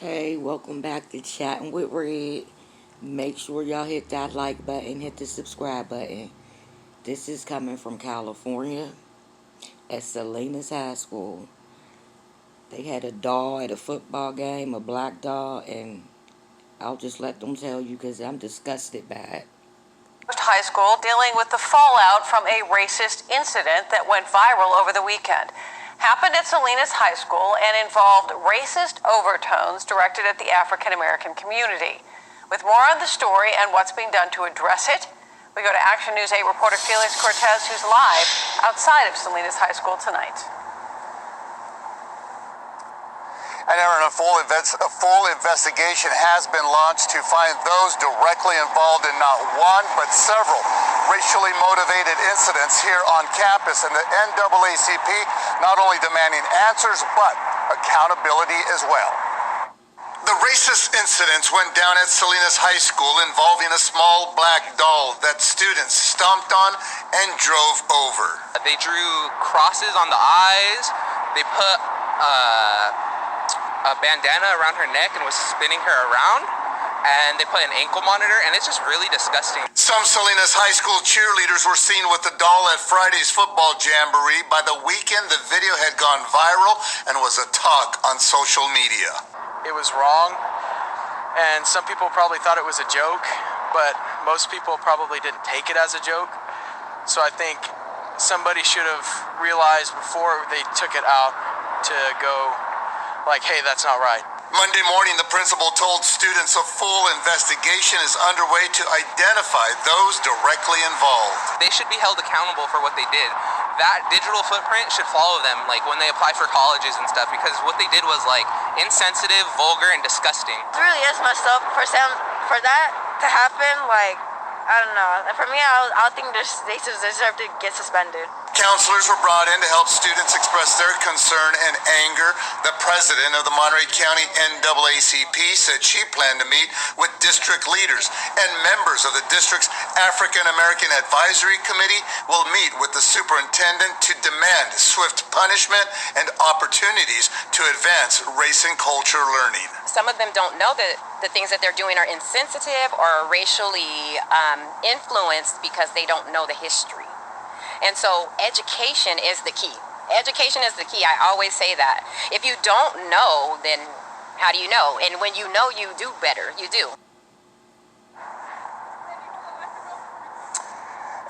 Hey, welcome back to Chatting with Red. Make sure y'all hit that like button, hit the subscribe button. This is coming from California at Salinas High School. They had a doll at a football game, a black doll, and I'll just let them tell you because I'm disgusted by it. High School dealing with the fallout from a racist incident that went viral over the weekend. Happened at Salinas High School and involved racist overtones directed at the African American community. With more on the story and what's being done to address it, we go to Action News 8 reporter Felix Cortez, who's live outside of Salinas High School tonight. And Aaron, a full investigation has been launched to find those directly involved in not one, but several racially motivated incidents here on campus. And the NAACP not only demanding answers, but accountability as well. The racist incidents went down at Salinas High School involving a small black doll that students stomped on and drove over. They drew crosses on the eyes. They put a bandana around her neck and was spinning her around, and they put an ankle monitor, and it's just really disgusting. Some Salinas High School cheerleaders were seen with the doll at Friday's football jamboree. By the weekend, the video had gone viral and was a talk on social media. It was wrong, and some people probably thought it was a joke, but most people probably didn't take it as a joke. So I think somebody should have realized before they took it out to go like, hey, that's not right. Monday morning, the principal told students a full investigation is underway to identify those directly involved. They should be held accountable for what they did. That digital footprint should follow them, like when they apply for colleges and stuff, because what they did was like insensitive, vulgar, and disgusting. It really is messed up for that to happen. Like, I don't know. For me, I think they deserve to get suspended. Counselors were brought in to help students express their concern and anger. The president of the Monterey County NAACP said she planned to meet with district leaders, and members of the district's African American Advisory Committee will meet with the superintendent to demand swift punishment and opportunities to advance race and culture learning. Some of them don't know that the things that they're doing are insensitive or racially influenced because they don't know the history. And so education is the key. Education is the key. I always say that. If you don't know, then how do you know? And when you know, you do better. You do.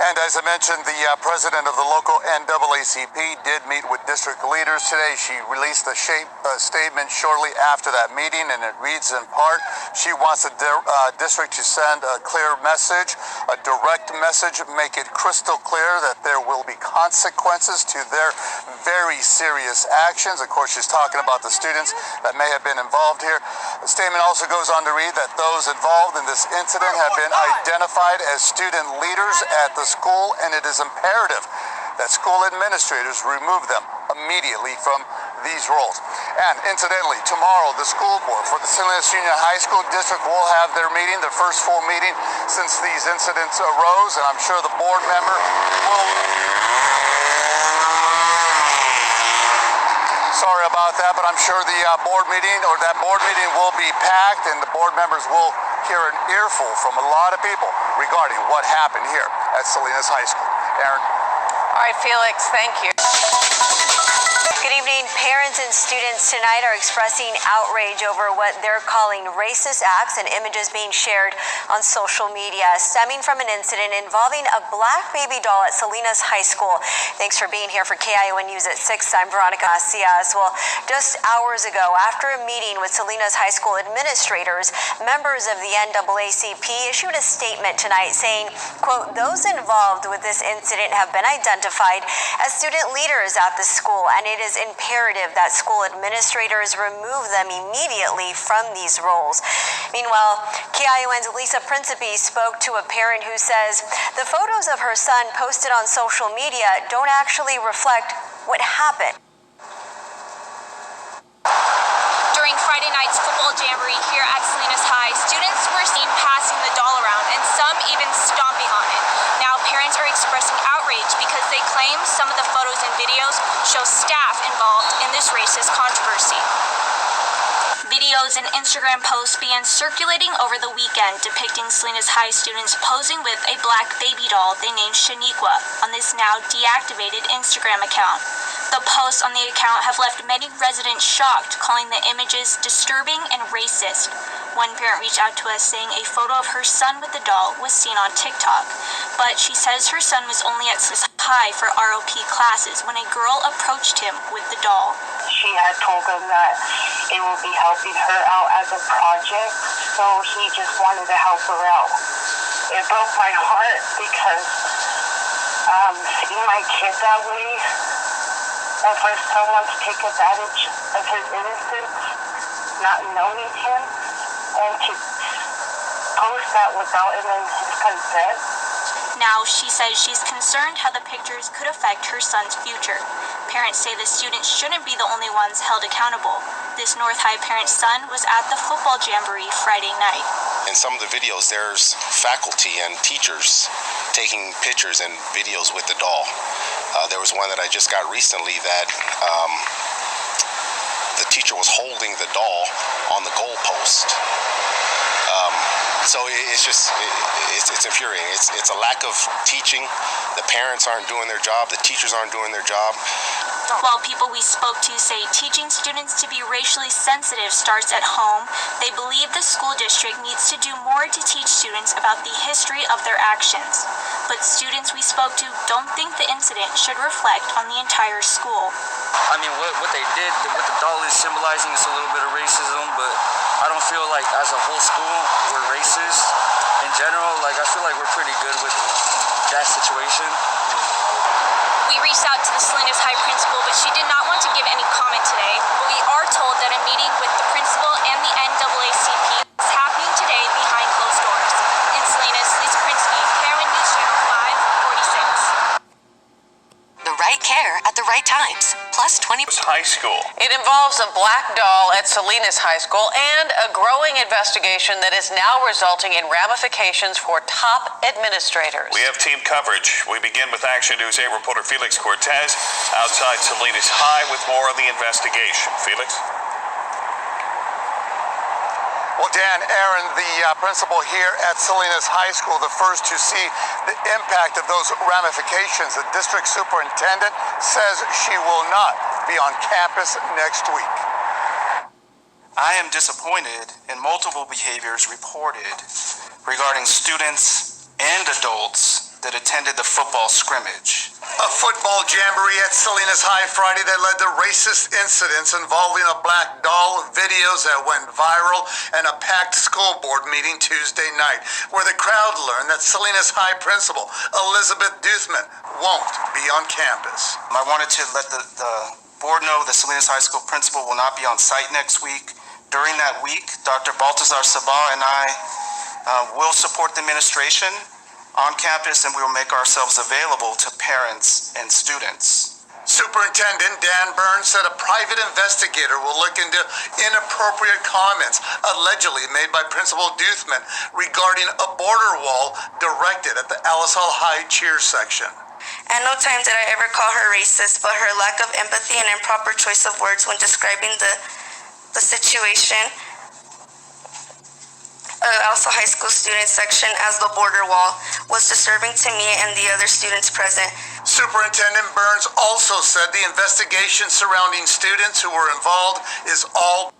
And as I mentioned, the president of the local NAACP did meet with district leaders today. She released a statement shortly after that meeting, and it reads in part, she wants the district to send a clear message, a direct message, make it crystal clear that there will be consequences to their very serious actions. Of course, she's talking about the students that may have been involved here. The statement also goes on to read that those involved in this incident have been identified as student leaders at the school, and it is imperative that school administrators remove them immediately from these roles. And incidentally, tomorrow the school board for the Salinas Union High School District will have their meeting, their first full meeting since these incidents arose, and I'm sure the board member will... Sorry about that, but I'm sure the board meeting will be packed, and the board members will hear an earful from a lot of people regarding what happened here at Salinas High School. Aaron? All right, Felix, thank you. Good evening. Parents and students tonight are expressing outrage over what they're calling racist acts and images being shared on social media stemming from an incident involving a black baby doll at Salinas High School. Thanks for being here for KION News at 6. I'm Veronica Macias. Well, just hours ago, after a meeting with Salinas High School administrators, members of the NAACP issued a statement tonight saying, quote, those involved with this incident have been identified as student leaders at the school, and it is imperative that school administrators remove them immediately from these roles. Meanwhile, KION's Lisa Principe spoke to a parent who says the photos of her son posted on social media don't actually reflect what happened. During Friday night's football jamboree here at Salinas High, students were seen passing the doll around and some even stomping on it. Now parents are expressing outrage because they claim some of the photos and videos show staff involved in this racist controversy. Videos and Instagram posts began circulating over the weekend depicting Salinas High students posing with a black baby doll they named Shaniqua on this now deactivated Instagram account. The posts on the account have left many residents shocked, calling the images disturbing and racist. One parent reached out to us saying a photo of her son with the doll was seen on TikTok, but she says her son was only at Salinas High for ROP classes when a girl approached him with the doll. She had told him that it would be helping her out as a project, so he just wanted to help her out. It broke my heart because seeing my kid that way, and for someone to take advantage of his innocence, not knowing him, and to post that without even his consent. Now, she says she's concerned how the pictures could affect her son's future. Parents say the students shouldn't be the only ones held accountable. This North High parent's son was at the football jamboree Friday night. In some of the videos, there's faculty and teachers taking pictures and videos with the doll. There was one that I just got recently that the teacher was holding the doll on the goalpost. So it's infuriating. It's a lack of teaching. The parents aren't doing their job. The teachers aren't doing their job. While people we spoke to say teaching students to be racially sensitive starts at home, they believe the school district needs to do more to teach students about the history of their actions. But students we spoke to don't think the incident should reflect on the entire school. I mean, what they did, what the doll is symbolizing is a little bit of racism, but I don't feel like as a whole school we're racist. In general, like I feel like we're pretty good with that situation. We reached out to the Salinas High principal, but she did not want to give any comment today. But we are told that a meeting with the principal and the NAACP is happening today behind closed doors. In Salinas, Lisa Prinsky, Karen News Channel 546. The right care at the right times. Plus 20. High School. It involves a black doll at Salinas High School and a growing investigation that is now resulting in ramifications for top administrators. We have team coverage. We begin with Action News 8 reporter Felix Cortez outside Salinas High with more on the investigation. Felix? Well, Dan, Aaron, the principal here at Salinas High School, the first to see the impact of those ramifications. The district superintendent says she will not be on campus next week. I am disappointed in multiple behaviors reported regarding students and adults that attended the football scrimmage. A football jamboree at Salinas High Friday that led to racist incidents involving a black doll, videos that went viral, and a packed school board meeting Tuesday night, where the crowd learned that Salinas High principal Elizabeth Duthman won't be on campus. I wanted to let the board know the Salinas High School principal will not be on site next week. During that week, Dr. Baltazar Sabah and I will support the administration on campus, and we will make ourselves available to parents and students. Superintendent Dan Burns said a private investigator will look into inappropriate comments allegedly made by Principal Duthman regarding a border wall directed at the Alice Hall High cheer section. At no time did I ever call her racist, but her lack of empathy and improper choice of words when describing the situation also high school student section as the border wall was disturbing to me and the other students present. Superintendent Burns also said the investigation surrounding students who were involved is all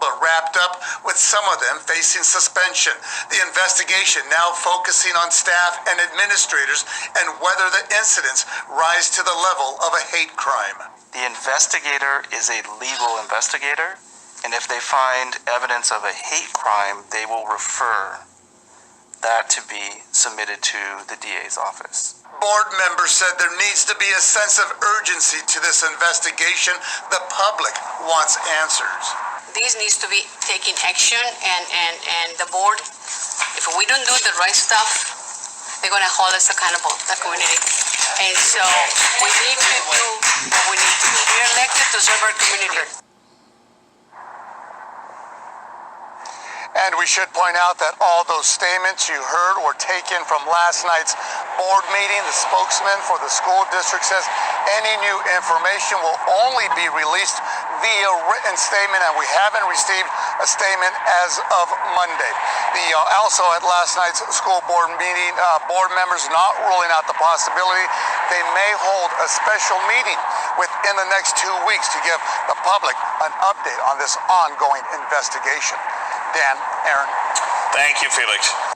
but wrapped up, with some of them facing suspension. The investigation now focusing on staff and administrators and whether the incidents rise to the level of a hate crime. The investigator is a legal investigator, and if they find evidence of a hate crime, they will refer that to be submitted to the DA's office. Board members said there needs to be a sense of urgency to this investigation. The public wants answers. This needs to be taking action, and the board, if we don't do the right stuff, they're going to hold us accountable, the community. And so we need to do what we need to do. We're elected to serve our community. And we should point out that all those statements you heard were taken from last night's board meeting. The spokesman for the school district says any new information will only be released via written statement, and we haven't received a statement as of Monday. Also at last night's school board meeting, board members not ruling out the possibility they may hold a special meeting within the next 2 weeks to give the public an update on this ongoing investigation. Dan, Aaron. Thank you, Felix.